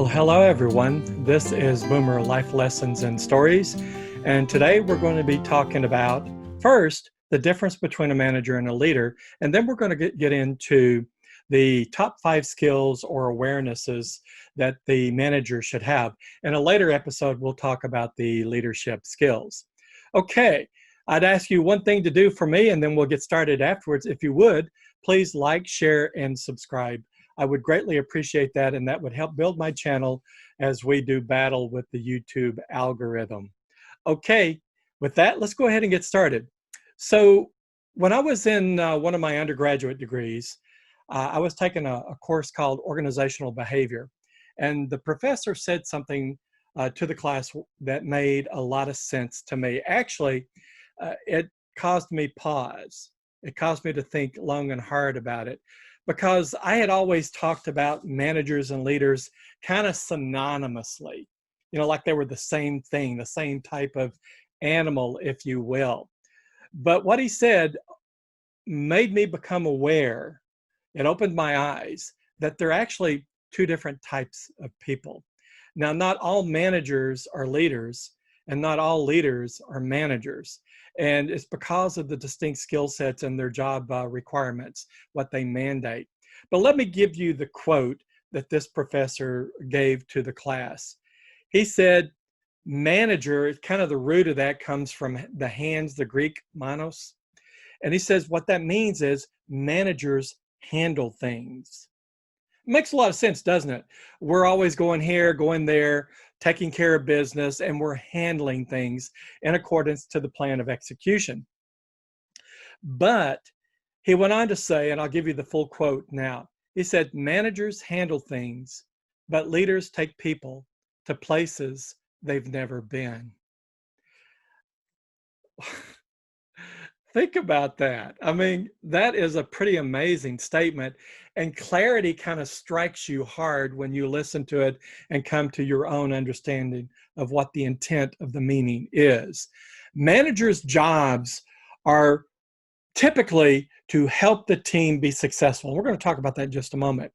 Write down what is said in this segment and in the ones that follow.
Well, hello everyone. This is Boomer Life Lessons and Stories. And today we're going to be talking about, first, the difference between a manager and a leader. And then we're going to get into the top 5 skills or awarenesses that the manager should have. In a later episode, we'll talk about the leadership skills. Okay, I'd ask you one thing to do for me, and then we'll get started afterwards. If you would, please like, share, and subscribe. I would greatly appreciate that, and that would help build my channel as we do battle with the YouTube algorithm. Okay, with that, let's go ahead and get started. So when I was in one of my undergraduate degrees, I was taking a course called Organizational Behavior, and the professor said something to the class that made a lot of sense to me. Actually, it caused me pause. It caused me to think long and hard about it, because I had always talked about managers and leaders kind of synonymously, like they were the same thing, the same type of animal, if you will. But what he said made me become aware, it opened my eyes, that they're actually two different types of people. Now, not all managers are leaders, and not all leaders are managers. And it's because of the distinct skill sets and their job requirements, what they mandate. But let me give you the quote that this professor gave to the class. He said, manager, kind of the root of that comes from the hands, the Greek manos. And he says what that means is managers handle things. It makes a lot of sense, doesn't it? We're always going here, going there, taking care of business, and we're handling things in accordance to the plan of execution. But he went on to say, and I'll give you the full quote now. He said, managers handle things, but leaders take people to places they've never been. Think about that. I mean, that is a pretty amazing statement, and clarity kind of strikes you hard when you listen to it and come to your own understanding of what the intent of the meaning is. Managers' jobs are typically to help the team be successful. We're going to talk about that in just a moment.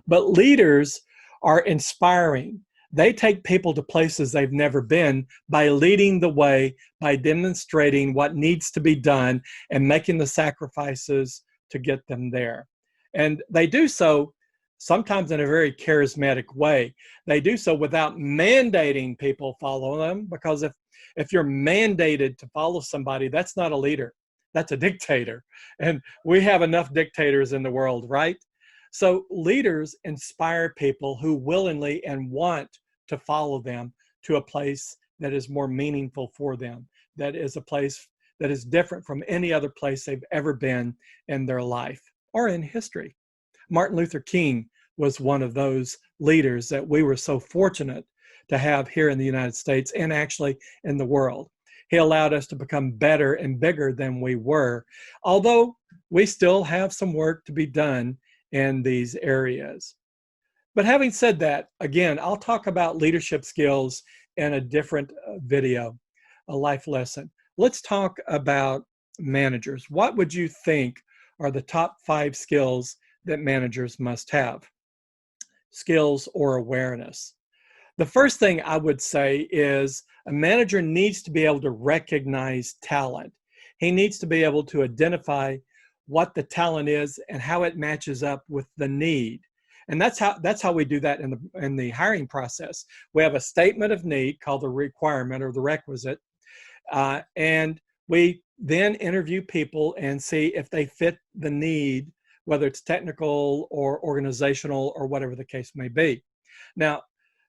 But leaders are inspiring. They take people to places they've never been by leading the way, by demonstrating what needs to be done and making the sacrifices to get them there. And they do so sometimes in a very charismatic way. They do so without mandating people follow them, because if you're mandated to follow somebody, that's not a leader. That's a dictator. And we have enough dictators in the world, right? So leaders inspire people who willingly and want to follow them to a place that is more meaningful for them, that is a place that is different from any other place they've ever been in their life or in history. Martin Luther King was one of those leaders that we were so fortunate to have here in the United States and actually in the world. He allowed us to become better and bigger than we were, although we still have some work to be done in these areas. But having said that, again, I'll talk about leadership skills in a different video, a life lesson. Let's talk about managers. What would you think are the top 5 skills that managers must have? Skills or awareness. The first thing I would say is a manager needs to be able to recognize talent. He needs to be able to identify what the talent is and how it matches up with the need. And that's how we do that in the hiring process. We have a statement of need called the requirement or the requisite, and we then interview people and see if they fit the need, whether it's technical or organizational or whatever the case may be. Now,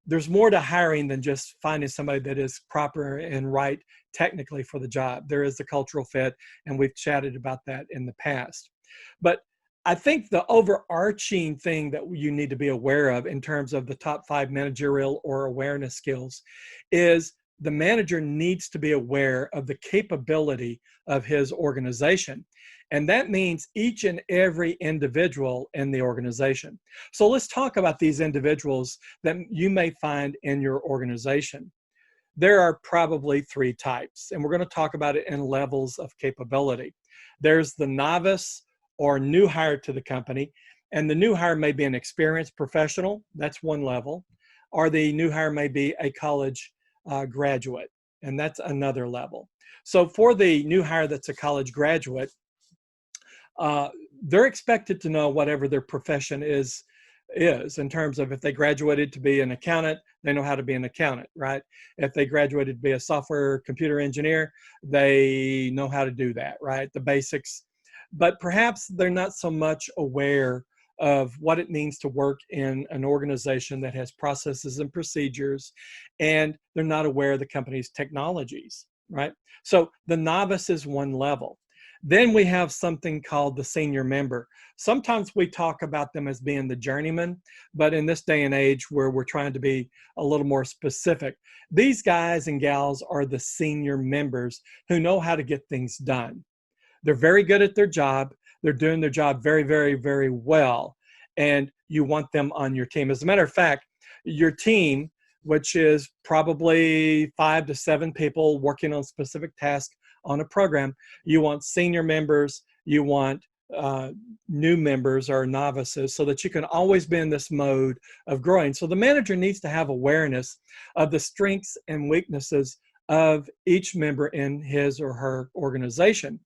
there's more to hiring than just finding somebody that is proper and right technically for the job. There is the cultural fit, and we've chatted about that in the past. But I think the overarching thing that you need to be aware of in terms of the top 5 managerial or awareness skills is the manager needs to be aware of the capability of his organization. And that means each and every individual in the organization. So let's talk about these individuals that you may find in your organization. There are probably 3 types, and we're going to talk about it in levels of capability. There's the novice or new hire to the company, and the new hire may be an experienced professional. That's one level. or the new hire may be a college graduate, and that's another level. So for the new hire that's a college graduate, uh, they're expected to know whatever their profession is in terms of if they graduated to be an accountant, they know how to be an accountant, right? If they graduated to be a software computer engineer, they know how to do that, right? The basics. But perhaps they're not so much aware of what it means to work in an organization that has processes and procedures, and they're not aware of the company's technologies, right? So the novice is one level. Then we have something called the senior member. Sometimes we talk about them as being the journeyman, but in this day and age where we're trying to be a little more specific, these guys and gals are the senior members who know how to get things done. They're very good at their job. They're doing their job very, very, very well. And you want them on your team. As a matter of fact, your team, which is probably 5 to 7 people working on specific tasks on a program, you want senior members, you want new members or novices, so that you can always be in this mode of growing. So the manager needs to have awareness of the strengths and weaknesses of each member in his or her organization.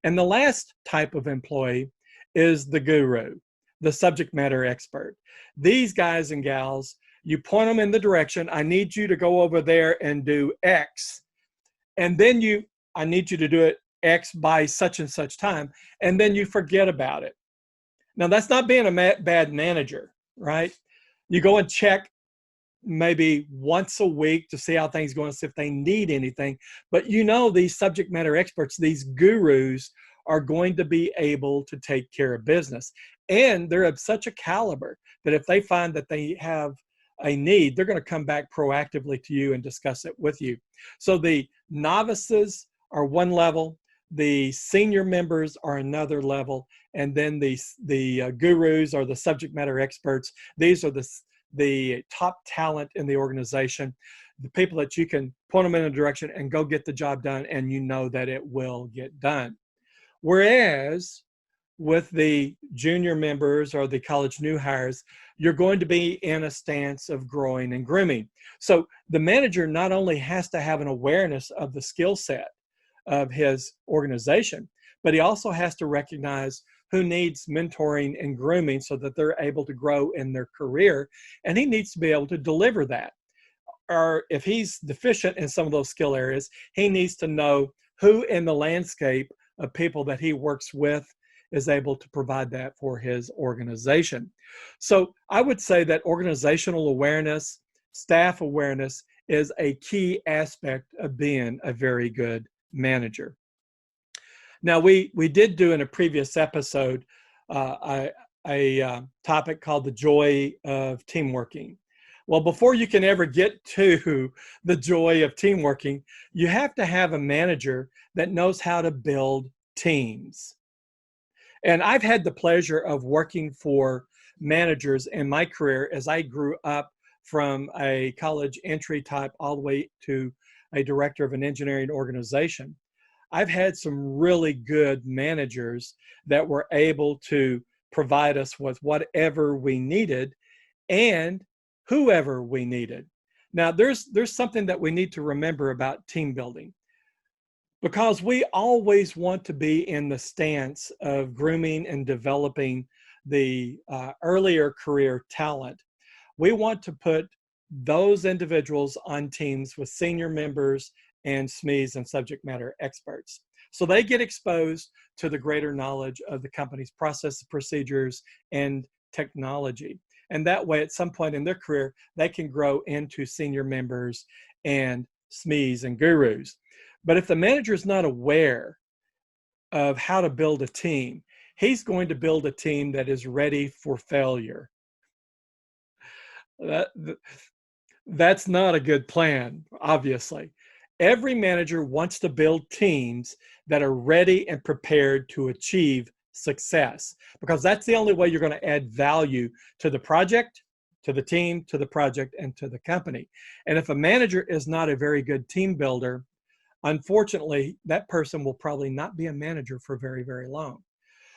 And the last type of employee is the guru, the subject matter expert. These guys and gals, you point them in the direction, I need you to go over there and do X. And then I need you to do it X by such and such time. And then you forget about it. Now, that's not being a bad manager, right? You go and check maybe once a week to see how things are going, see if they need anything. But these subject matter experts, these gurus, are going to be able to take care of business. And they're of such a caliber that if they find that they have a need, they're going to come back proactively to you and discuss it with you. So the novices are one level, the senior members are another level, and then the gurus or the subject matter experts. These are the top talent in the organization, the people that you can point them in a direction and go get the job done, and you know that it will get done. Whereas with the junior members or the college new hires, you're going to be in a stance of growing and grooming. So the manager not only has to have an awareness of the skill set of his organization, but he also has to recognize who needs mentoring and grooming so that they're able to grow in their career, and he needs to be able to deliver that. Or if he's deficient in some of those skill areas, he needs to know who in the landscape of people that he works with is able to provide that for his organization. So I would say that organizational awareness, staff awareness is a key aspect of being a very good manager. Now, we did do in a previous episode a topic called the joy of teamworking. Well, before you can ever get to the joy of teamworking, you have to have a manager that knows how to build teams. And I've had the pleasure of working for managers in my career as I grew up from a college entry type all the way to a director of an engineering organization. I've had some really good managers that were able to provide us with whatever we needed and whoever we needed. Now, there's something that we need to remember about team building, because we always want to be in the stance of grooming and developing the earlier career talent. We want to put those individuals on teams with senior members and SMEs and subject matter experts, so they get exposed to the greater knowledge of the company's processes, procedures, and technology. And that way, at some point in their career, they can grow into senior members and SMEs and gurus. But if the manager is not aware of how to build a team, he's going to build a team that is ready for failure. That's not a good plan, obviously. Every manager wants to build teams that are ready and prepared to achieve success, because that's the only way you're going to add value to the project, to the team, to the project, and to the company. And if a manager is not a very good team builder, unfortunately, that person will probably not be a manager for very, very long.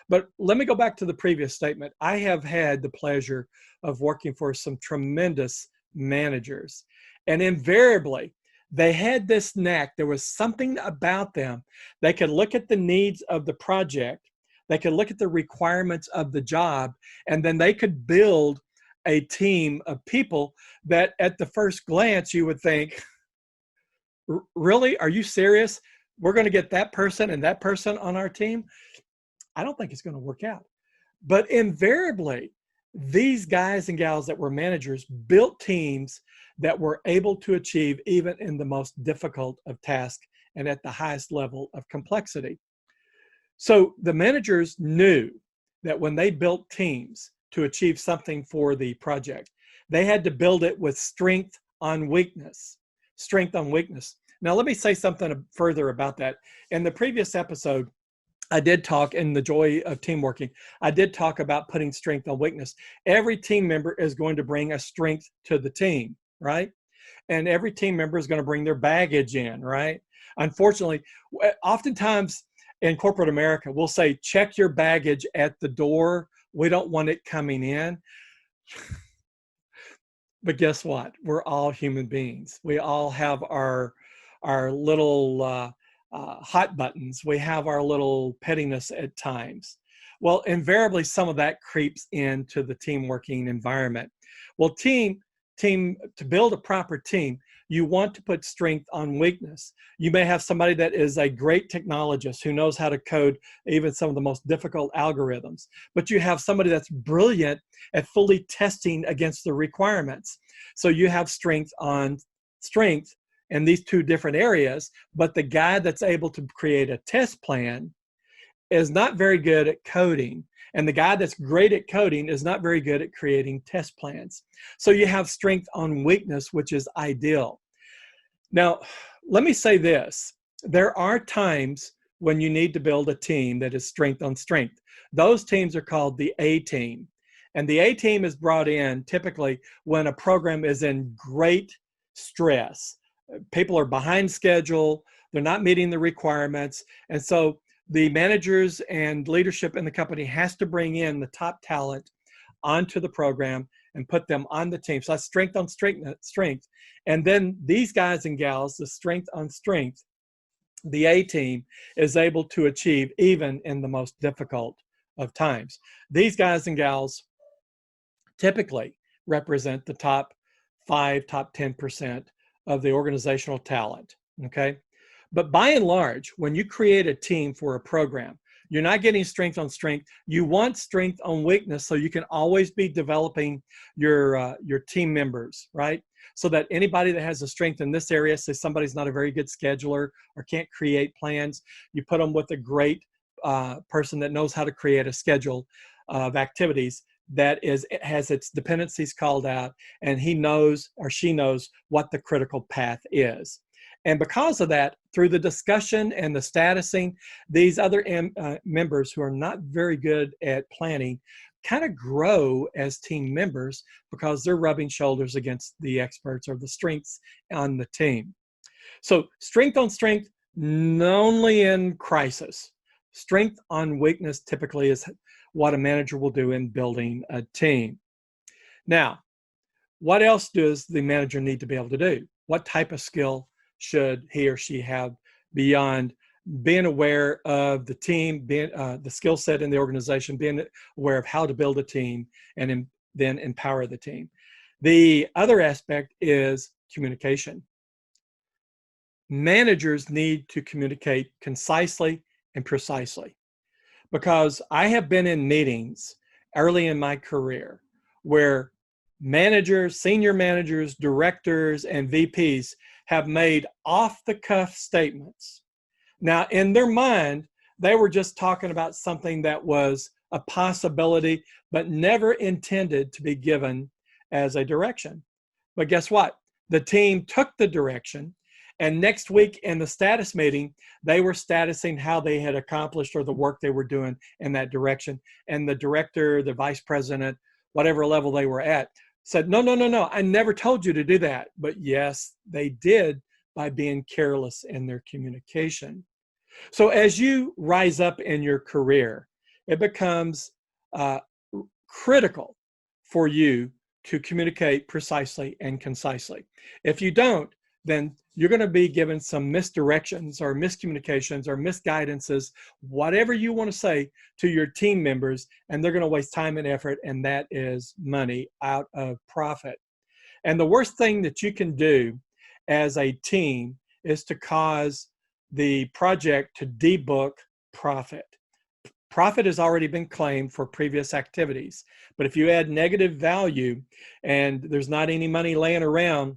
But let me go back to the previous statement. I have had the pleasure of working for some tremendous managers. And invariably, they had this knack. There was something about them. They could look at the needs of the project, they could look at the requirements of the job, and then they could build a team of people that at the first glance you would think, really? Are you serious? We're going to get that person and that person on our team? I don't think it's going to work out. But invariably, these guys and gals that were managers built teams that were able to achieve even in the most difficult of tasks and at the highest level of complexity. So the managers knew that when they built teams to achieve something for the project, they had to build it with strength on weakness. Strength on weakness. Now, let me say something further about that. In the previous episode, I did talk in the joy of team working. I did talk about putting strength on weakness. Every team member is going to bring a strength to the team, right? And every team member is going to bring their baggage in, right? Unfortunately, oftentimes in corporate America, we'll say, check your baggage at the door. We don't want it coming in. But guess what? We're all human beings. We all have our little hot buttons. We have our little pettiness at times. Well, invariably, some of that creeps into the team working environment. Well, team to build a proper team, you want to put strength on weakness. You may have somebody that is a great technologist who knows how to code even some of the most difficult algorithms, but you have somebody that's brilliant at fully testing against the requirements. So you have strength on strength in these two different areas, but the guy that's able to create a test plan is not very good at coding. And the guy that's great at coding is not very good at creating test plans. So you have strength on weakness, which is ideal. Now, let me say this. There are times when you need to build a team that is strength on strength. Those teams are called the A team. And the A team is brought in typically when a program is in great stress. People are behind schedule. They're not meeting the requirements. And so the managers and leadership in the company has to bring in the top talent onto the program and put them on the team. So that's strength on strength. And then these guys and gals, the strength on strength, the A team is able to achieve even in the most difficult of times. These guys and gals typically represent the top 5, top 10% of the organizational talent, okay? But by and large, when you create a team for a program, you're not getting strength on strength. You want strength on weakness so you can always be developing your team members, right? So that anybody that has a strength in this area, say somebody's not a very good scheduler or can't create plans, you put them with a great person that knows how to create a schedule of activities that has its dependencies called out, and he knows or she knows what the critical path is. And because of that, through the discussion and the statusing, these other members who are not very good at planning kind of grow as team members because they're rubbing shoulders against the experts or the strengths on the team. So strength on strength, only in crisis. Strength on weakness typically is what a manager will do in building a team. Now, what else does the manager need to be able to do? What type of skill should he or she have beyond being aware of the team, being the skill set in the organization, being aware of how to build a team, and then empower the team? The other aspect is communication. Managers need to communicate concisely and precisely, because I have been in meetings early in my career where managers, senior managers, directors, and VPs have made off-the-cuff statements. Now, in their mind, they were just talking about something that was a possibility, but never intended to be given as a direction. But guess what? The team took the direction, and next week in the status meeting, they were statusing how they had accomplished or the work they were doing in that direction. And the director, the vice president, whatever level they were at, said, no, I never told you to do that. But yes, they did by being careless in their communication. So as you rise up in your career, it becomes critical for you to communicate precisely and concisely. If you don't, then you're going to be given some misdirections or miscommunications or misguidances, whatever you want to say to your team members, and they're going to waste time and effort, and that is money out of profit. And the worst thing that you can do as a team is to cause the project to debook profit. Profit has already been claimed for previous activities, but if you add negative value and there's not any money laying around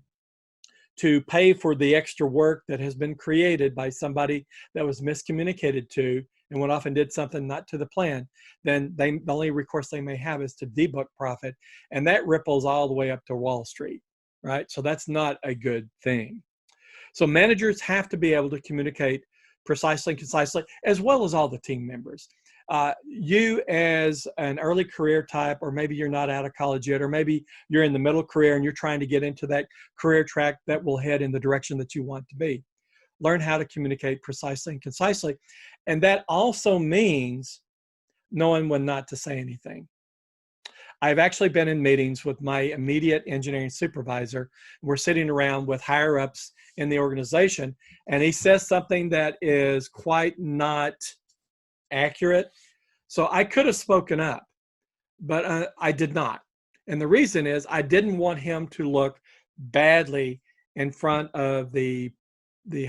to pay for the extra work that has been created by somebody that was miscommunicated to and went off and did something not to the plan, then the only recourse they may have is to debook profit, and that ripples all the way up to Wall Street, right? So that's not a good thing. So managers have to be able to communicate precisely and concisely, as well as all the team members. You as an early career type, or maybe you're not out of college yet, or maybe you're in the middle career and you're trying to get into that career track that will head in the direction that you want to be. Learn how to communicate precisely and concisely. And that also means knowing when not to say anything. I've actually been in meetings with my immediate engineering supervisor. We're sitting around with higher ups in the organization, and he says something that is quite not accurate. So I could have spoken up, but I did not. And the reason is I didn't want him to look badly in front of the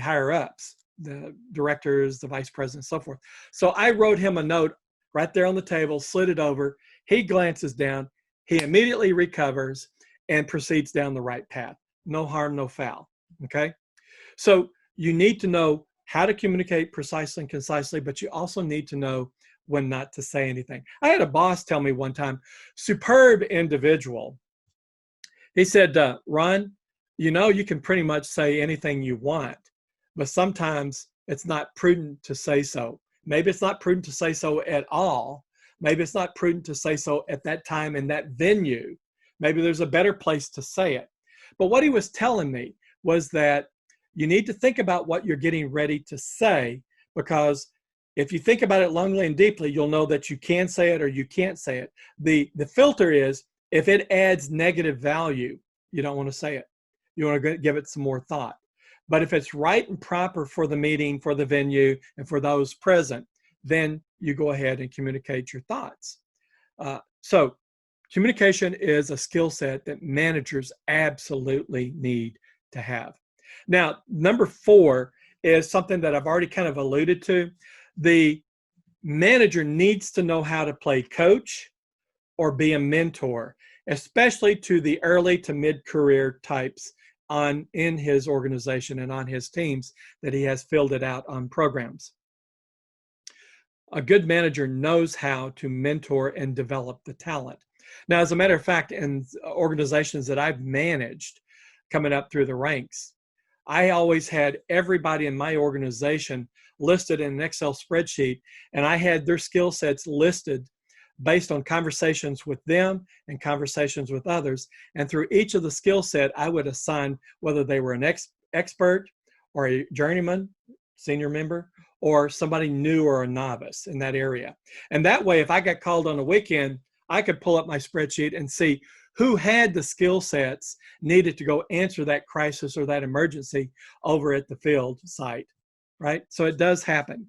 higher ups, the directors, the vice president, so forth. So I wrote him a note right there on the table, slid it over. He glances down, he immediately recovers and proceeds down the right path. No harm, no foul, okay? So you need to know how to communicate precisely and concisely, but you also need to know when not to say anything. I had a boss tell me one time, superb individual. He said, Ron, you know, you can pretty much say anything you want, but sometimes it's not prudent to say so. Maybe it's not prudent to say so at all. Maybe it's not prudent to say so at that time in that venue. Maybe there's a better place to say it. But what he was telling me was that you need to think about what you're getting ready to say, because if you think about it longly and deeply, you'll know that you can say it or you can't say it. The filter is, if it adds negative value, you don't want to say it. You want to give it some more thought. But if it's right and proper for the meeting, for the venue, and for those present, then you go ahead and communicate your thoughts. So communication is a skill set that managers absolutely need to have. Now, number 4 is something that I've already kind of alluded to. The manager needs to know how to play coach or be a mentor, especially to the early to mid-career types in his organization and on his teams that he has filled it out on programs. A good manager knows how to mentor and develop the talent. Now, as a matter of fact, in organizations that I've managed coming up through the ranks, I always had everybody in my organization listed in an Excel spreadsheet, and I had their skill sets listed based on conversations with them and conversations with others. And through each of the skill set, I would assign whether they were an expert or a journeyman, senior member, or somebody new or a novice in that area. And that way, if I got called on a weekend, I could pull up my spreadsheet and see who had the skill sets needed to go answer that crisis or that emergency over at the field site, right? So it does happen.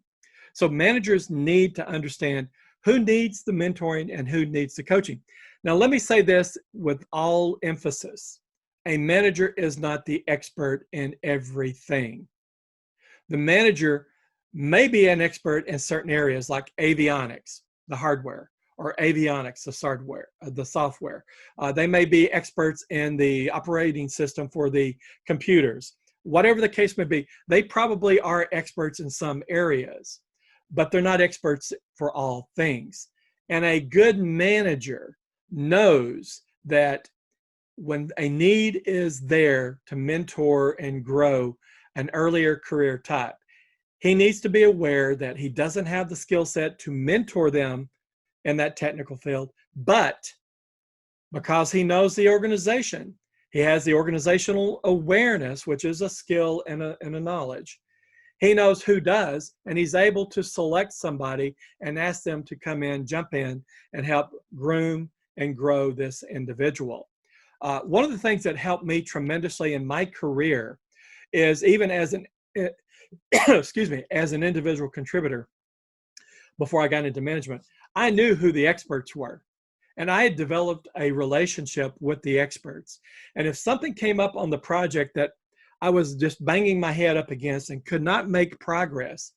So managers need to understand who needs the mentoring and who needs the coaching. Now, let me say this with all emphasis. A manager is not the expert in everything. The manager may be an expert in certain areas like avionics, the hardware, or avionics, the software. They may be experts in the operating system for the computers. Whatever the case may be, they probably are experts in some areas, but they're not experts for all things. And a good manager knows that when a need is there to mentor and grow an earlier career type, he needs to be aware that he doesn't have the skill set to mentor them in that technical field, but because he knows the organization, he has the organizational awareness, which is a skill and a knowledge. He knows who does, and he's able to select somebody and ask them to come in, jump in, and help groom and grow this individual. One of the things that helped me tremendously in my career is even as an, excuse me, as an individual contributor, before I got into management, I knew who the experts were. And I had developed a relationship with the experts. And if something came up on the project that I was just banging my head up against and could not make progress,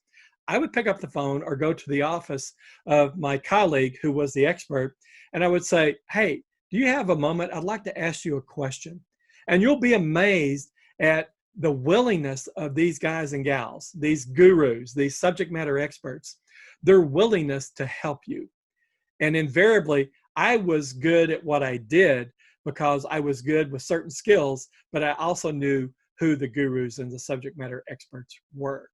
I would pick up the phone or go to the office of my colleague who was the expert, and I would say, hey, do you have a moment? I'd like to ask you a question. And you'll be amazed at the willingness of these guys and gals, these gurus, these subject matter experts, their willingness to help you. And invariably, I was good at what I did because I was good with certain skills, but I also knew who the gurus and the subject matter experts were.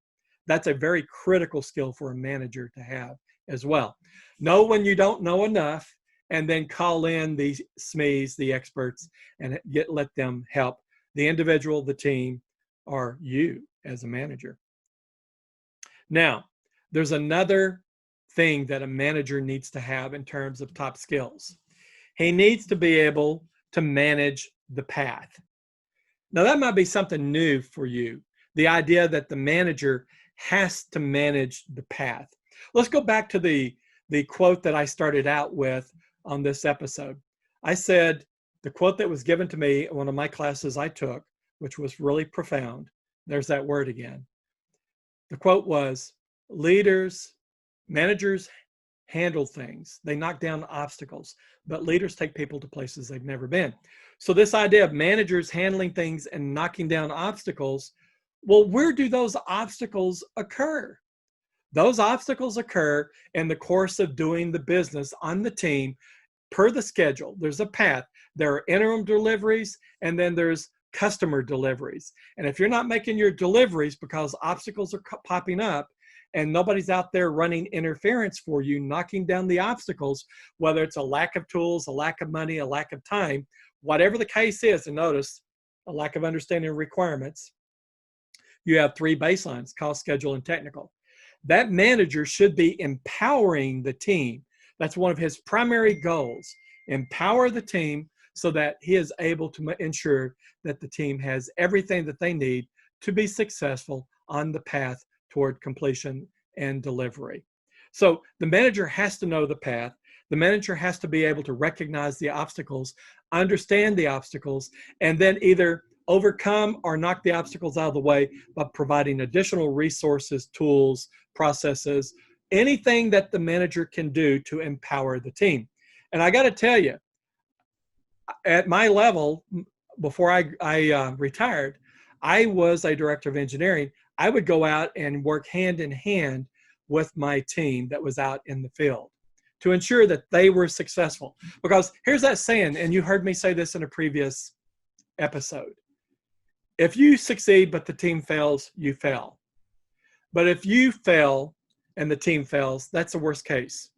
That's a very critical skill for a manager to have as well. Know when you don't know enough, and then call in the SMEs, the experts, and let them help the individual, the team, or you as a manager. Now, there's another thing that a manager needs to have in terms of top skills. He needs to be able to manage the path. Now, that might be something new for you, the idea that the manager has to manage the path. Let's go back to the quote that I started out with on this episode. I said the quote that was given to me in one of my classes I took, which was really profound. There's that word again. The quote was, managers handle things. They knock down obstacles, but leaders take people to places they've never been. So this idea of managers handling things and knocking down obstacles, well, where do those obstacles occur? Those obstacles occur in the course of doing the business on the team per the schedule. There's a path. There are interim deliveries, and then there's customer deliveries. And if you're not making your deliveries because obstacles are popping up and nobody's out there running interference for you, knocking down the obstacles, whether it's a lack of tools, a lack of money, a lack of time, whatever the case is, and notice a lack of understanding of requirements, you have three baselines: cost, schedule, and technical. That manager should be empowering the team. That's one of his primary goals. Empower the team so that he is able to ensure that the team has everything that they need to be successful on the path toward completion and delivery. So the manager has to know the path. The manager has to be able to recognize the obstacles, understand the obstacles, and then either overcome or knock the obstacles out of the way by providing additional resources, tools, processes, anything that the manager can do to empower the team. And I got to tell you, at my level, before I retired, I was a director of engineering. I would go out and work hand in hand with my team that was out in the field to ensure that they were successful. Because here's that saying, and you heard me say this in a previous episode: if you succeed but the team fails, you fail. But if you fail and the team fails, that's the worst case.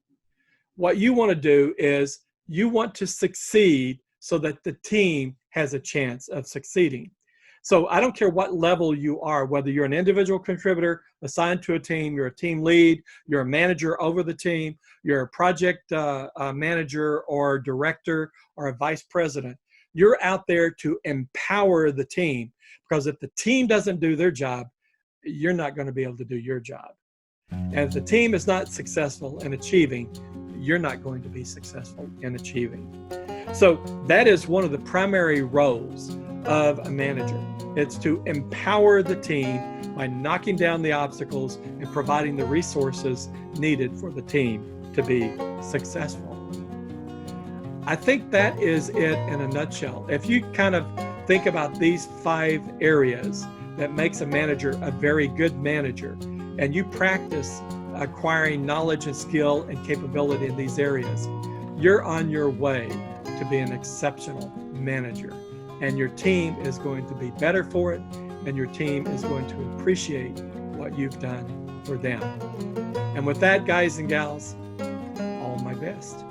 What you want to do is you want to succeed so that the team has a chance of succeeding. So I don't care what level you are, whether you're an individual contributor assigned to a team, you're a team lead, you're a manager over the team, you're a project manager or director or a vice president. You're out there to empower the team, because if the team doesn't do their job, you're not going to be able to do your job. And if the team is not successful in achieving, you're not going to be successful in achieving. So that is one of the primary roles of a manager. It's to empower the team by knocking down the obstacles and providing the resources needed for the team to be successful. I think that is it in a nutshell. If you kind of think about these 5 areas that makes a manager a very good manager, and you practice acquiring knowledge and skill and capability in these areas, you're on your way to be an exceptional manager. And your team is going to be better for it, and your team is going to appreciate what you've done for them. And with that, guys and gals, all my best.